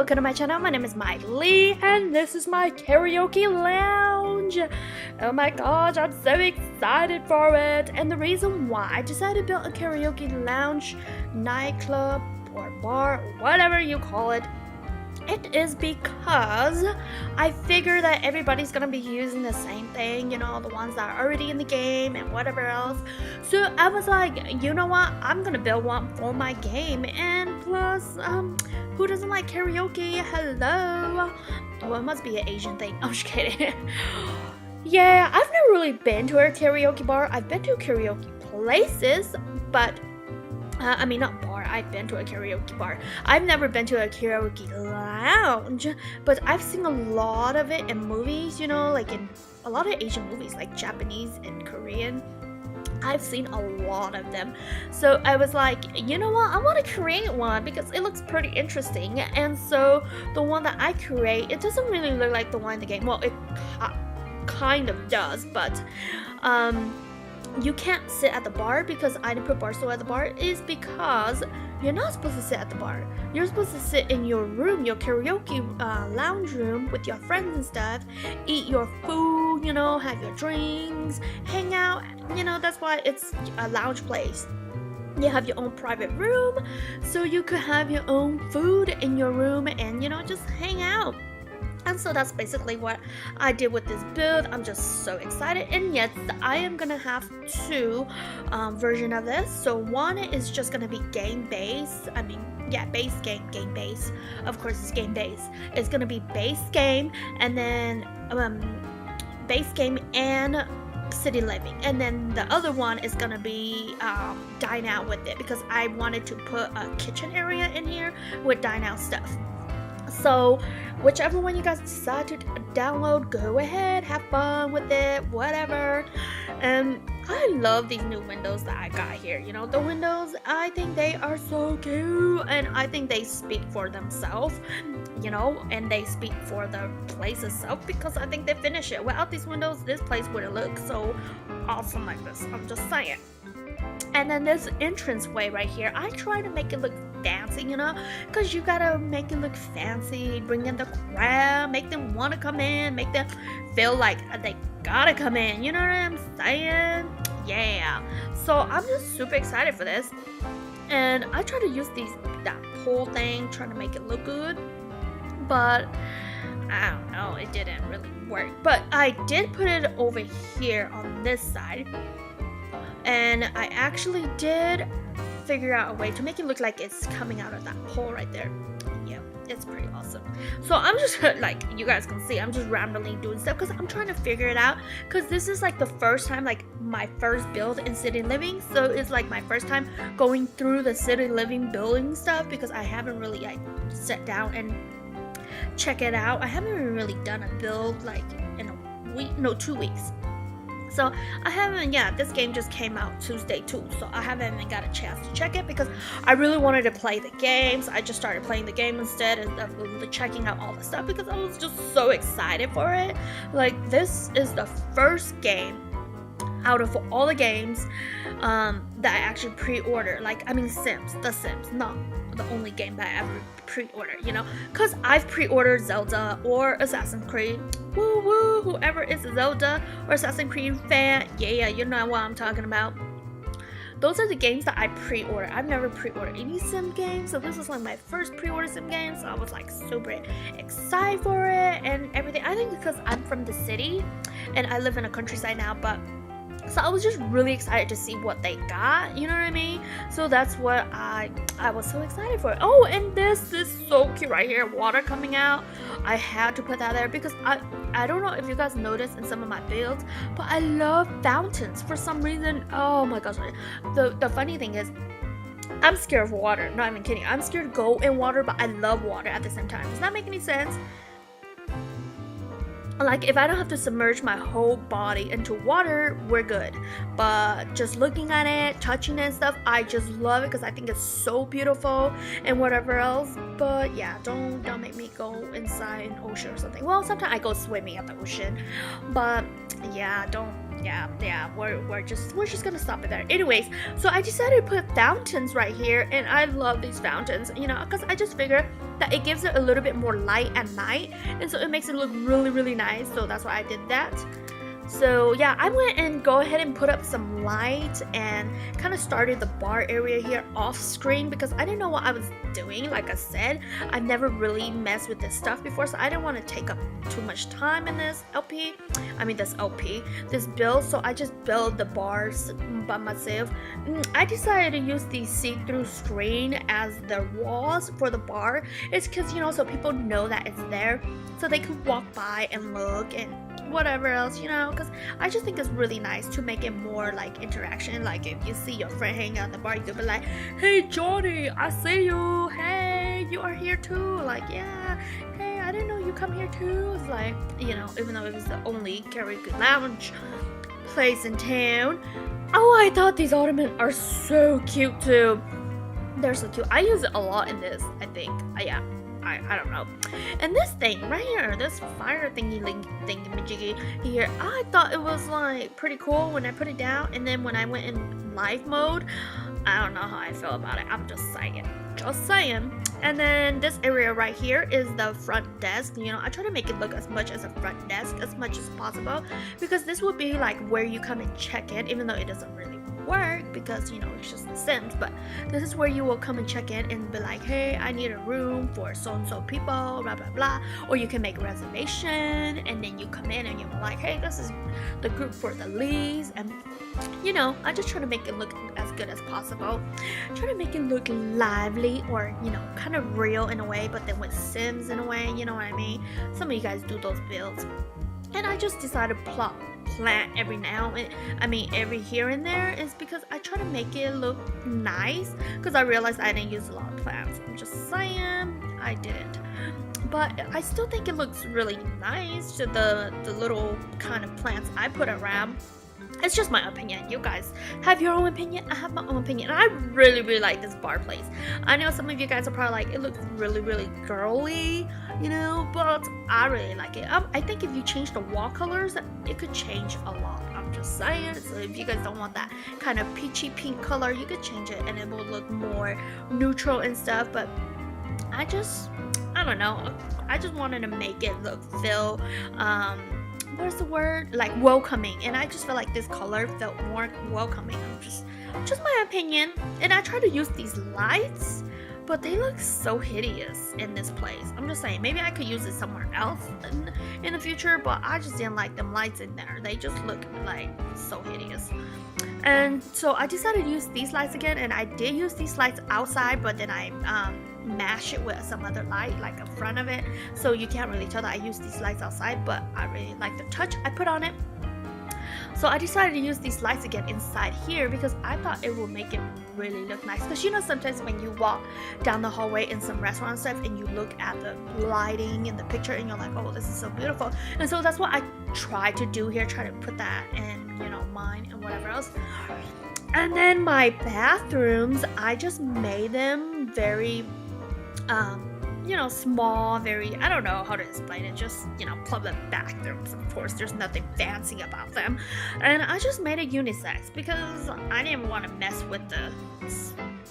welcome to my channel. My name is Miley and this is my karaoke lounge. Oh my gosh, I'm so excited for it. And the reason why I decided to build a karaoke lounge, nightclub or bar, whatever you call it, it is because I figure that everybody's gonna be using the same thing, you know, the ones that are already in the game and whatever else. So I was like, you know what, I'm gonna build one for my game. And plus, who doesn't like karaoke? Hello. Well, it must be an Asian thing. I'm just kidding. Yeah, I've never really been to a karaoke bar. I've been to karaoke places, but I mean, not bar, I've been to a karaoke bar. I've never been to a karaoke lounge, but I've seen a lot of it in movies, you know, like in a lot of Asian movies, like Japanese and Korean. I've seen a lot of them. So I was like, you know what, I want to create one because it looks pretty interesting. And so the one that I create, it doesn't really look like the one in the game. Well, it kind of does, but you can't sit at the bar because I didn't put bar stool at the bar is because you're not supposed to sit at the bar. You're supposed to sit in your room, your karaoke lounge room with your friends and stuff, eat your food, you know, have your drinks, hang out, you know, that's why it's a lounge place. You have your own private room, so you could have your own food in your room and, you know, just hang out. And so that's basically what I did with this build. I'm just so excited. And yes, I am gonna have two versions of this. So one is just gonna be game based. I mean, yeah, base game base. Of course, it's game base. It's gonna be base game and then base game and city living. And then the other one is gonna be dine out with it because I wanted to put a kitchen area in here with dine out stuff. So whichever one you guys decide to download, go ahead, have fun with it, whatever. And I love these new windows that I got here. You know, the windows, I think they are so cute and I think they speak for themselves, you know, and they speak for the place itself because I think they finish it. Without these windows, this place wouldn't look so awesome like this. I'm just saying. And then this entranceway right here, I try to make it look fancy, you know, because you gotta make it look fancy, bring in the crowd, make them want to come in, make them feel like they gotta come in, you know what I'm saying? Yeah, so I'm just super excited for this. And I try to use that pole thing, trying to make it look good, but I don't know, it didn't really work. But I did put it over here on this side, and I actually did figure out a way to make it look like it's coming out of that pole right there. Yeah, it's pretty awesome. So I'm just like, you guys can see, I'm just randomly doing stuff because I'm trying to figure it out, because this is like the first time, like my first build in city living. So it's like my first time going through the city living building stuff because I haven't really like sat down and check it out. I haven't really done a build like in a week, no, 2 weeks. So I haven't, yeah, this game just came out Tuesday too, so I haven't even got a chance to check it because I really wanted to play the games. I just started playing the game instead of checking out all the stuff because I was just so excited for it. Like, this is the first game out of all the games that I actually pre-ordered. Like, I mean, The Sims, not the only game that I ever pre-ordered, you know, because I've pre-ordered Zelda or Assassin's Creed. Woo woo, whoever is a Zelda or Assassin's Creed fan, yeah, you know what I'm talking about. Those are the games that I pre-ordered. I've never pre-ordered any sim games, so this was like my first pre-order sim game, so I was like super excited for it and everything. I think because I'm from the city and I live in a countryside now, but so I was just really excited to see what they got, you know what I mean? So that's what I was so excited for. Oh, and this is so cute right here, water coming out. I had to put that there because I don't know if you guys noticed in some of my builds, but I love fountains for some reason. Oh my gosh. The funny thing is, I'm scared of water. Not even kidding. I'm scared to go in water, but I love water at the same time. Does that make any sense? Like, if I don't have to submerge my whole body into water, we're good. But just looking at it, touching it and stuff, I just love it because I think it's so beautiful and whatever else. But yeah, don't make me go inside an ocean or something. Well, sometimes I go swimming at the ocean, but yeah, don't we're just gonna stop it there. Anyways, so I decided to put fountains right here, and I love these fountains, because I just figure that it gives it a little bit more light at night, and so it makes it look really nice. So that's why I did that. So yeah, I went and go ahead and put up some light and kind of started the bar area here off screen because I didn't know what I was doing. Like I said, I've never really messed with this stuff before, so I didn't want to take up too much time in this build. So I just built the bars by myself. I decided to use the see-through screen as the walls for the bar. It's because, so people know that it's there, so they could walk by and look and whatever else, because I just think it's really nice to make it more like interaction. Like if you see your friend hanging out at the bar, you could be like, hey Johnny, I see you, hey, you are here too, like, yeah, hey, I didn't know you come here too. It's like, even though it was the only karaoke lounge place in town. Oh, I thought these ottomans are so cute too. They're so cute. I use it a lot in this, I think. Yeah, I don't know. And this thing right here, this fire thingy here, I thought it was like pretty cool when I put it down, and then when I went in live mode, I don't know how I feel about it. I'm just saying. And then this area right here is the front desk. I try to make it look as much as a front desk as much as possible, because this would be like where you come and check in, even though it doesn't really work because it's just The Sims, but this is where you will come and check in and be like, hey, I need a room for so and so people, blah blah blah. Or you can make a reservation, and then you come in and you're like, hey, this is the group for the leads. And I just try to make it look as good as possible. Try to make it look lively, or kind of real in a way, but then with Sims in a way, you know what I mean? Some of you guys do those builds, and I just decided to plant every now and every here and there, is because I try to make it look nice, because I realized I didn't use a lot of plants. I'm just saying, I didn't, but I still think it looks really nice to the little kind of plants I put around. It's just my opinion. You guys have your own opinion. I have my own opinion. I really like this bar place. I know some of you guys are probably like, it looks really girly, but I really like it. I think if you change the wall colors, it could change a lot. I'm just saying. So if you guys don't want that kind of peachy pink color, you could change it and it will look more neutral and stuff. But I don't know. I just wanted to make it feel what is the word, like welcoming, and I just feel like this color felt more welcoming. Just my opinion. And I try to use these lights, but they look so hideous in this place. I'm just saying, maybe I could use it somewhere else in the future, but I just didn't like them lights in there. They just look like so hideous. And so I decided to use these lights again, and I did use these lights outside, but then I mash it with some other light like in front of it, so you can't really tell that I use these lights outside, but I really like the touch I put on it. So I decided to use these lights again inside here because I thought it would make it really look nice. Because sometimes when you walk down the hallway in some restaurant stuff and you look at the lighting in the picture and you're like, oh, this is so beautiful. And so that's what I tried to do here, try to put that in, mine and whatever else. And then my bathrooms, I just made them very small, very, I don't know how to explain it, just, public bathrooms. Of course, there's nothing fancy about them. And I just made it unisex because I didn't want to mess with the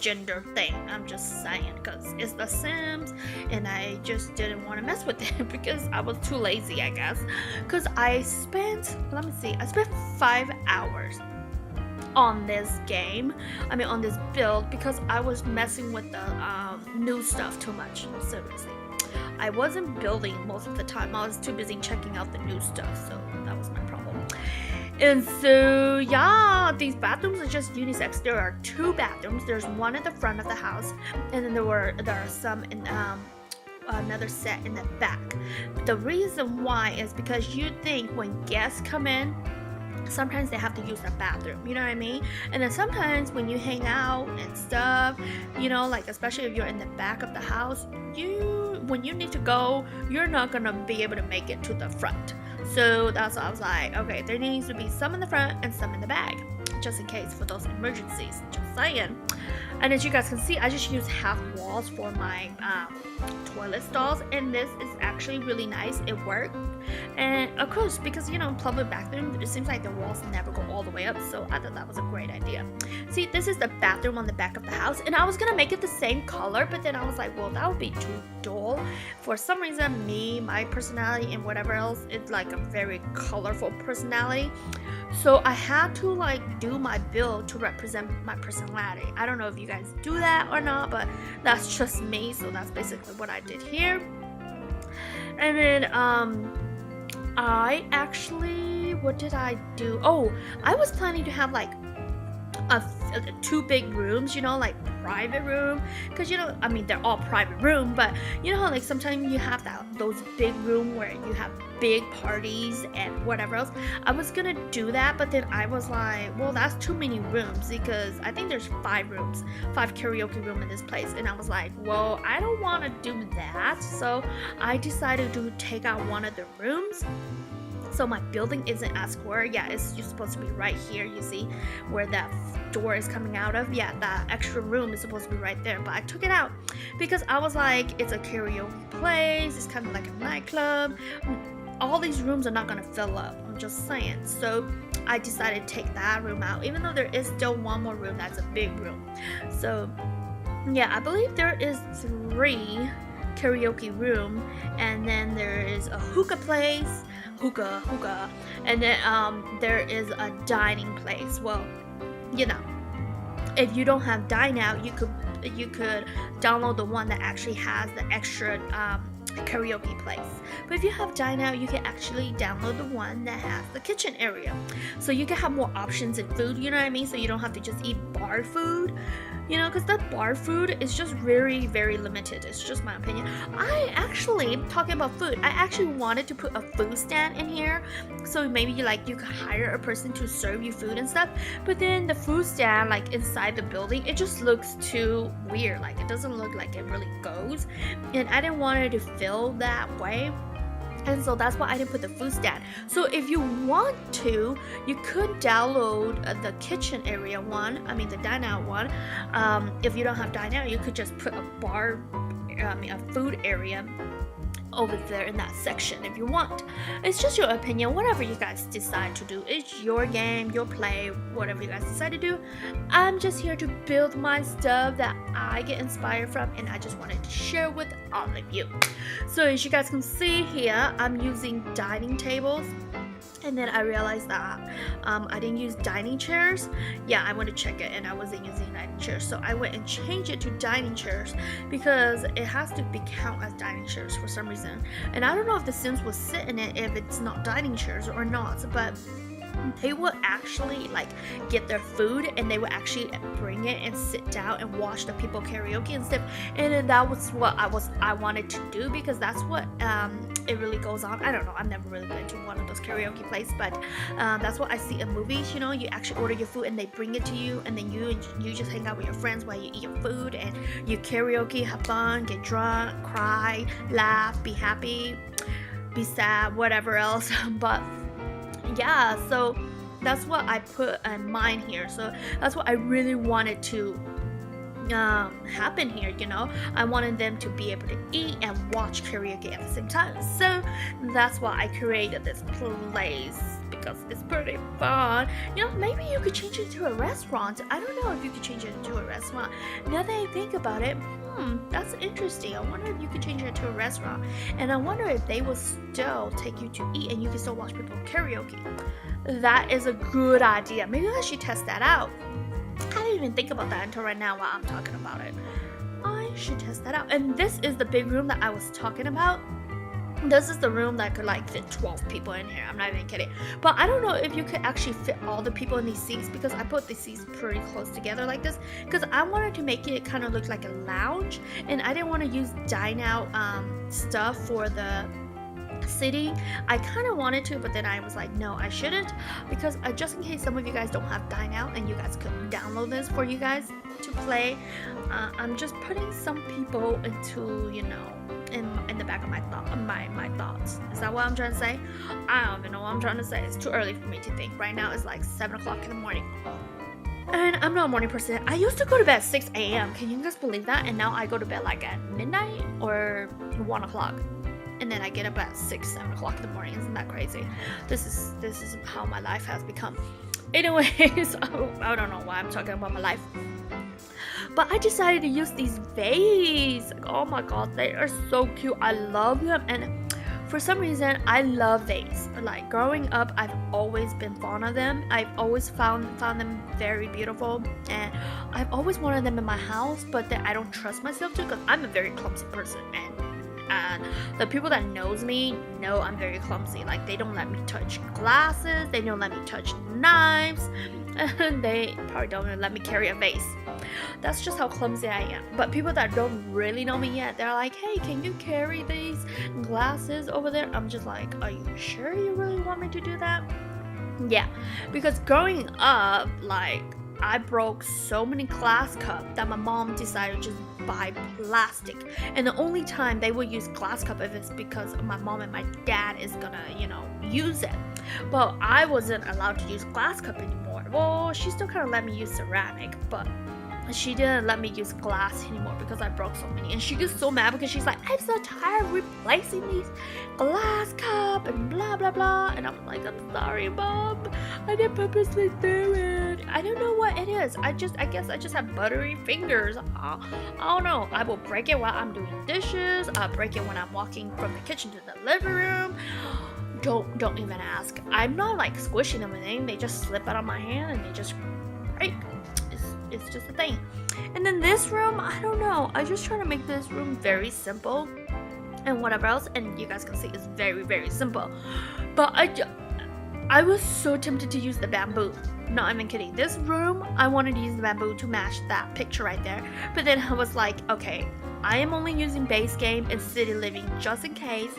gender thing. I'm just saying, because it's The Sims, and I just didn't want to mess with it because I was too lazy, I guess. Because I spent 5 hours on this game, on this build, because I was messing with the new stuff too much. Seriously, I wasn't building most of the time. I was too busy checking out the new stuff, so that was my problem. And so yeah, these bathrooms are just unisex. There are 2 bathrooms. There's one at the front of the house, and then there are some in another set in the back. The reason why is because you think when guests come in, sometimes they have to use the bathroom, you know what I mean? And then sometimes when you hang out and stuff, like especially if you're in the back of the house, when you need to go, you're not gonna be able to make it to the front. So that's why I was like, okay, there needs to be some in the front and some in the back, just in case for those emergencies, just saying. And as you guys can see, I just use half walls for my toilet stalls, and this is actually really nice. It worked. And of course, because public bathroom, it seems like the walls never go all the way up, so I thought that was a great idea. See, this is the bathroom on the back of the house, and I was gonna make it the same color, but then I was like, well, that would be too dull. For some reason, my personality and whatever else, it's like a very colorful personality. So I had to like do my build to represent my personality. I don't know if you guys do that or not, but that's just me. So that's basically what I did here. And then I actually, what did I do? Oh, I was planning to have like two big rooms, like private room, because I mean, they're all private room, but how like sometimes you have those big room where you have big parties and whatever else. I was gonna do that, but then I was like, well, that's too many rooms, because I think there's 5 karaoke room in this place, and I was like, well, I don't want to do that, so I decided to take out one of the rooms. So my building isn't as square. Yeah, it's just supposed to be right here. You see where that door is coming out of? Yeah, that extra room is supposed to be right there. But I took it out because I was like, it's a karaoke place. It's kind of like a nightclub. All these rooms are not going to fill up. I'm just saying. So I decided to take that room out, even though there is still one more room that's a big room. So yeah, I believe there is 3 karaoke room, and then there is a hookah place, and then there is a dining place. Well, if you don't have dine out, you could download the one that actually has the extra karaoke place. But if you have dine out, you can actually download the one that has the kitchen area, so you can have more options in food, you know what I mean, so you don't have to just eat bar food, because that bar food is just very, very limited. It's just my opinion. Talking about food, I actually wanted to put a food stand in here, so maybe you could hire a person to serve you food and stuff, but then the food stand inside the building, it just looks too weird. It doesn't look like it really goes, and I didn't want it to feel that way. And so that's why I didn't put the food stand. So if you want to, you could download the kitchen area one, the dine out one. If you don't have dine out, you could just put a food area over there in that section if you want. It's just your opinion. Whatever you guys decide to do, it's your game, your play, whatever you guys decide to do. I'm just here to build my stuff that I get inspired from, and I just wanted to share with all of you. So as you guys can see here, I'm using dining tables. And then I realized that I didn't use dining chairs. Yeah, I went to check it and I wasn't using dining chairs. So I went and changed it to dining chairs because it has to be count as dining chairs for some reason. And I don't know if the Sims will sit in it if it's not dining chairs or not. But they would actually get their food and they would actually bring it and sit down and watch the people karaoke and stuff. And then that was what I wanted to do, because that's what it really goes on. I don't know, I've never really been to one of those karaoke places, but that's what I see in movies. You actually order your food and they bring it to you, and then you just hang out with your friends while you eat your food and you karaoke, have fun, get drunk, cry, laugh, be happy, be sad, whatever else. But yeah, so that's what I put in mind here. So that's what I really wanted to happen here. I wanted them to be able to eat and watch karaoke at the same time. So that's why I created this place, because it's pretty fun. Maybe you could change it to a restaurant. I don't know if you could change it to a restaurant. Now that I think about it, that's interesting. I wonder if you could change it to a restaurant, and I wonder if they will still take you to eat and you can still watch people karaoke. That is a good idea. Maybe I should test that out. I didn't even think about that until right now while I'm talking about it. I should test that out. And this is the big room that I was talking about. This is the room that could fit 12 people in here. I'm not even kidding. But I don't know if you could actually fit all the people in these seats, because I put the seats pretty close together like this, because I wanted to make it kind of look like a lounge, and I didn't want to use dine out stuff for the city. I kind of wanted to, but then I was like, no, I shouldn't, because just in case some of you guys don't have dine out and you guys could download this for you guys to play, I'm just putting some people into in the back of my thoughts. Is that what I'm trying to say? I don't even know what I'm trying to say. It's too early for me to think. Right now it's 7 o'clock in the morning. And I'm not a morning person. I used to go to bed at 6 a.m. Can you guys believe that? And now I go to bed at midnight or 1 o'clock in and then I get up at 6-7 o'clock in the morning. Isn't that crazy? This is how my life has become. Anyways, I don't know why I'm talking about my life. But I decided to use these vase. Like, oh my god, they are so cute. I love them, and for some reason I love vase. Like growing up, I've always been fond of them. I've always found them very beautiful, and I've always wanted them in my house, but then I don't trust myself to, because I'm a very clumsy person, and the people that knows me know I'm very clumsy. Like, they don't let me touch glasses, they don't let me touch knives, and they probably don't even let me carry a vase. That's just how clumsy I am. But people that don't really know me yet, they're like, hey, can you carry these glasses over there? I'm just like, are you sure you really want me to do that? Yeah, because growing up, like, I broke so many glass cups that my mom decided to just buy plastic. And the only time they will use glass cup if it's because my mom and my dad is gonna, use it. But I wasn't allowed to use glass cup anymore. Well, she still kind of let me use ceramic, but she didn't let me use glass anymore because I broke so many. And she gets so mad because she's like, I'm so tired of replacing these glass cup and blah blah blah. And I'm like, I'm sorry, Mom, I didn't purposely do it. I don't know what it is. I guess I just have buttery fingers. I don't know. I will break it while I'm doing dishes. I'll break it when I'm walking from the kitchen to the living room. Don't even ask. I'm not like squishing them or anything. They just slip out of my hand and they just break. It's just a thing. And then this room, I don't know. I just try to make this room very simple and whatever else. And you guys can see it's very, very simple. But I was so tempted to use the bamboo. Not even kidding. This room, I wanted to use the bamboo to match that picture right there. But then I was like, okay, I am only using base game and city living just in case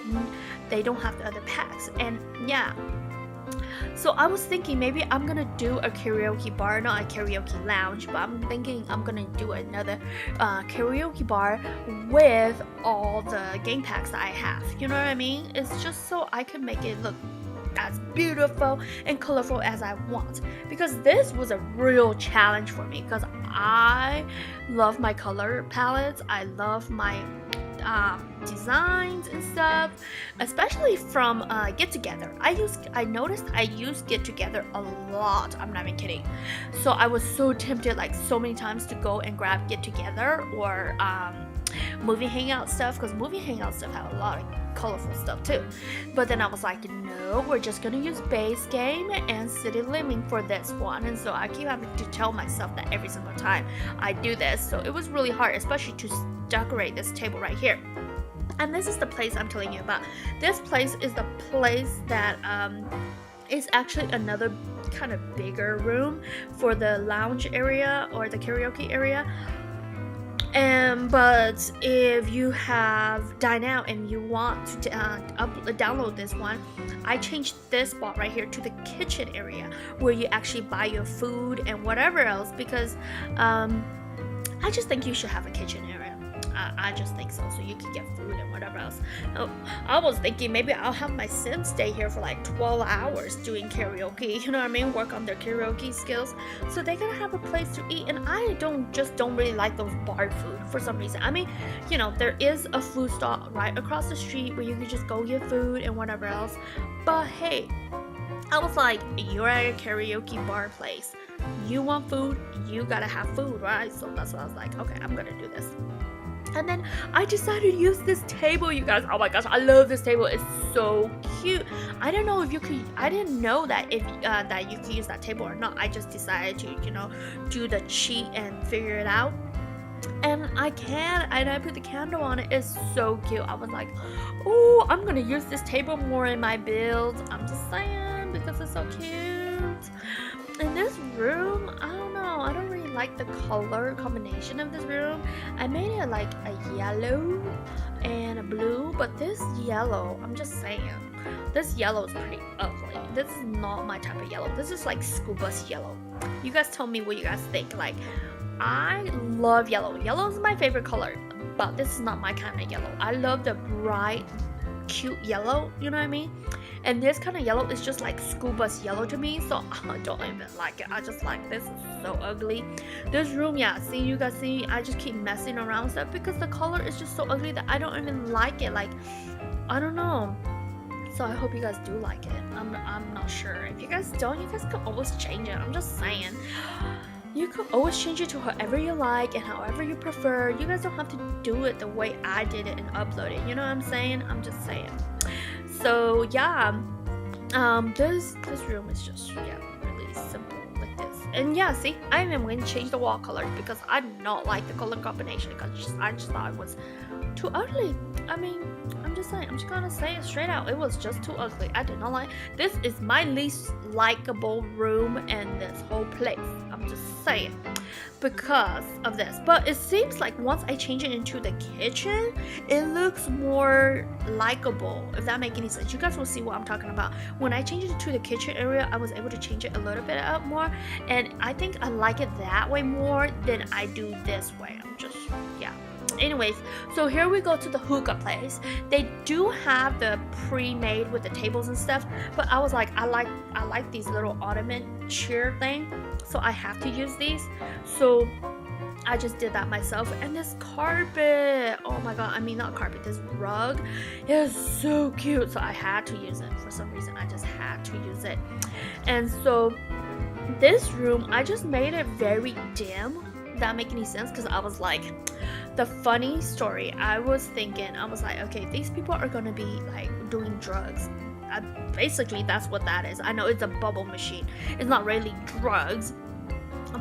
they don't have the other packs. And yeah. So I was thinking maybe I'm gonna do a karaoke bar, not a karaoke lounge, but I'm thinking I'm gonna do another karaoke bar with all the game packs that I have. You know what I mean? It's just so I can make it look as beautiful and colorful as I want. Because this was a real challenge for me because I love my color palettes. I love my designs and stuff, especially from Get Together. I noticed I use Get Together a lot. I'm not even kidding. So I was so tempted, like so many times, to go and grab Get Together or movie hangout stuff, because movie hangout stuff have a lot of colorful stuff too. But then I was like, no, we're just gonna use base game and city living for this one. And so I keep having to tell myself that every single time I do this. So it was really hard, especially to decorate this table right here. And this is the place I'm telling you about. This place is the place that is actually another kind of bigger room for the lounge area or the karaoke area. But if you have dine out and you want to download this one, I changed this spot right here to the kitchen area where you actually buy your food and whatever else, because I just think you should have a kitchen area. I just think so you can get food and whatever else. I was thinking maybe I'll have my Sims stay here for like 12 hours doing karaoke, you know what I mean, work on their karaoke skills, so they're gonna have a place to eat. And I don't really like those bar food for some reason. I mean, there is a food stall right across the street where you can just go get food and whatever else, but hey, I was like, you're at a karaoke bar place, you want food, you gotta have food, right? So that's why I was like, okay, I'm gonna do this. And then I decided to use this table, you guys. Oh my gosh, I love this table. It's so cute. I don't know if you could. I didn't know that that you could use that table or not. I just decided to, do the cheat and figure it out. And I can, and I put the candle on it. It's so cute. I was like, oh, I'm gonna use this table more in my builds. I'm just saying, because it's so cute. In this room, I don't know, I don't really like the color combination of this room. I made it like a yellow and a blue, but this yellow, I'm just saying, this yellow is pretty ugly. This is not my type of yellow. This is like school bus yellow. You guys tell me what you guys think. Like, I love yellow. Yellow is my favorite color, but this is not my kind of yellow. I love the bright, cute yellow, you know what I mean? And this kind of yellow is just like school bus yellow to me, so I don't even like it. I just like, this is so ugly. This room, yeah, see, you guys see, I just keep messing around stuff because the color is just so ugly that I don't even like it. Like, I don't know. So I hope you guys do like it. I'm not sure. If you guys don't, you guys can always change it. I'm just saying. You can always change it to however you like and however you prefer. You guys don't have to do it the way I did it and upload it. You know what I'm saying? I'm just saying. So yeah, this room is just really simple like this. And yeah, see, I am going to change the wall color because I do not like the color combination because I just thought it was too ugly. I mean, I'm just saying, I'm just gonna say it straight out. It was just too ugly. I did not like. This is my least likable room in this whole place. I'm just saying, because of this. But it seems like once I change it into the kitchen, it looks more likable. If that makes any sense, you guys will see what I'm talking about. When I changed it to the kitchen area, I was able to change it a little bit up more, and I think I like it that way more than I do this way. I'm just Anyways, so here we go to the hookah place. They do have the pre-made with the tables and stuff, but I was like, I like these little ottoman chair thing, so I have to use these. So I just did that myself. And this carpet, oh my god, I mean not carpet, this rug is so cute. So I had to use it for some reason. I just had to use it. And so this room, I just made it very dim. Does that make any sense? Because I was like, the funny story, I was like, okay, these people are gonna be like doing drugs. Basically, that's what that is. I know it's a bubble machine. It's not really drugs,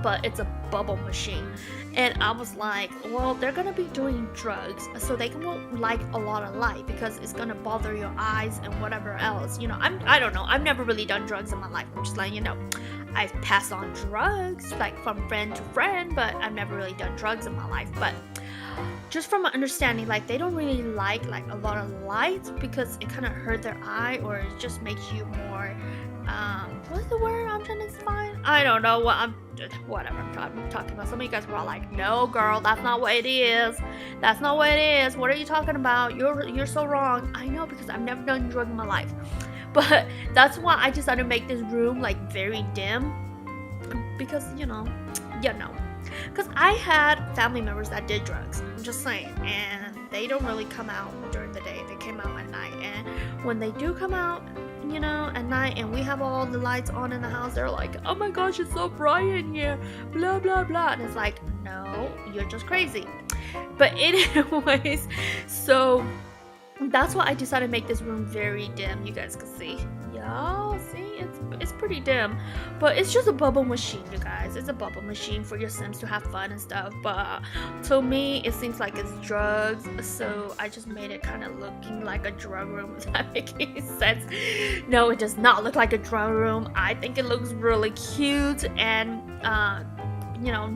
but it's a bubble machine. And I was like, well, they're gonna be doing drugs, so they won't like a lot of light because it's gonna bother your eyes and whatever else. You know, I don't know. I've never really done drugs in my life. I'm just letting you know. I've passed on drugs, like from friend to friend, but I've never really done drugs in my life. But just from my understanding, like they don't really like a lot of light because it kind of hurt their eye, or it just makes you more what's the word I'm trying to find? I don't know whatever I'm talking about. Some of you guys were all like, no girl, that's not what it is. That's not what it is. What are you talking about? You're so wrong. I know, because I've never done drugs in my life. But that's why I decided to make this room like very dim, because because I had family members that did drugs. I'm just saying, and they don't really come out during the day. They came out at night, and when they do come out, at night, and we have all the lights on in the house, they're like, oh my gosh, it's so bright in here, blah blah blah. And it's like, no, you're just crazy. But anyways, so that's why I decided to make this room very dim. You guys can see. Yeah, see, it's pretty dim, but it's just a bubble machine, you guys. It's a bubble machine for your Sims to have fun and stuff. But to me, it seems like it's drugs, so I just made it kind of looking like a drug room. Does that make any sense? No, it does not look like a drug room. I think it looks really cute and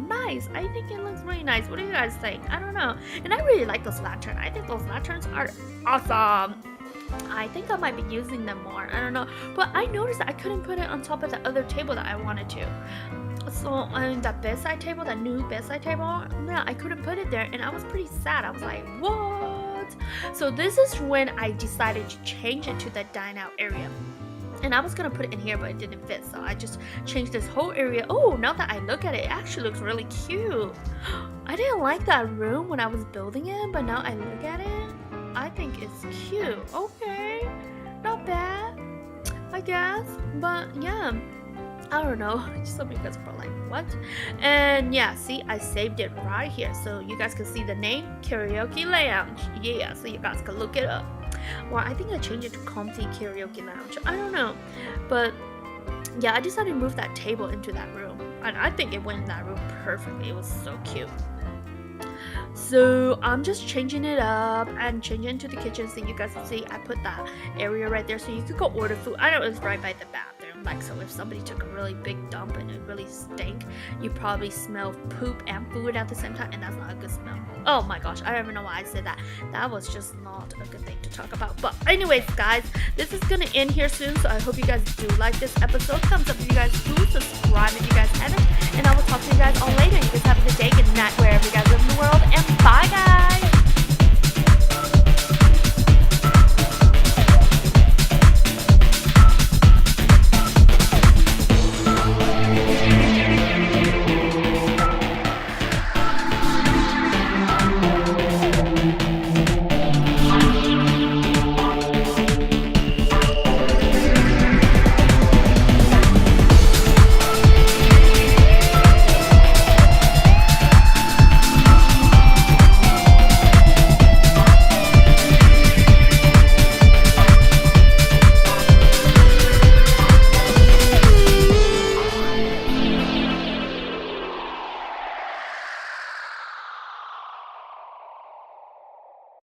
nice. I think it looks really nice. What do you guys think? I don't know. And I really like those lanterns. I think those lanterns are awesome. I think I might be using them more. I don't know. But I noticed that I couldn't put it on top of the other table that I wanted to. So on that bedside table, that new bedside table, I couldn't put it there, and I was pretty sad. I was like, what? So this is when I decided to change it to the dine out area. And I was gonna put it in here, but it didn't fit, so I just changed this whole area. Oh, now that I look at it, it actually looks really cute. I didn't like that room when I was building it, but now I look at it, I think it's cute. Okay, not bad, I guess. But yeah, I don't know. Some of you guys were like, what? And yeah, see, I saved it right here, so you guys can see the name, Karaoke Lounge. Yeah, so you guys can look it up. Well, I think I changed it to Comfy Karaoke Lounge. I don't know. But yeah, I decided to move that table into that room. And I think it went in that room perfectly. It was so cute. So I'm just changing it up and changing it into the kitchen, so you guys can see I put that area right there so you could go order food. I know it's right by the bathroom. Like, so if somebody took a really big dump and it really stank, you probably smell poop and food at the same time, and that's not a good smell. Oh my gosh, I don't even know why I said that. That was just not a good thing to talk about. But anyways, guys, this is gonna end here soon, so I hope you guys do like this episode. Thumbs up if you guys do, subscribe if you guys haven't, and I will talk to you guys all later. You guys have a good day, good night, wherever you guys live in the world, and bye guys.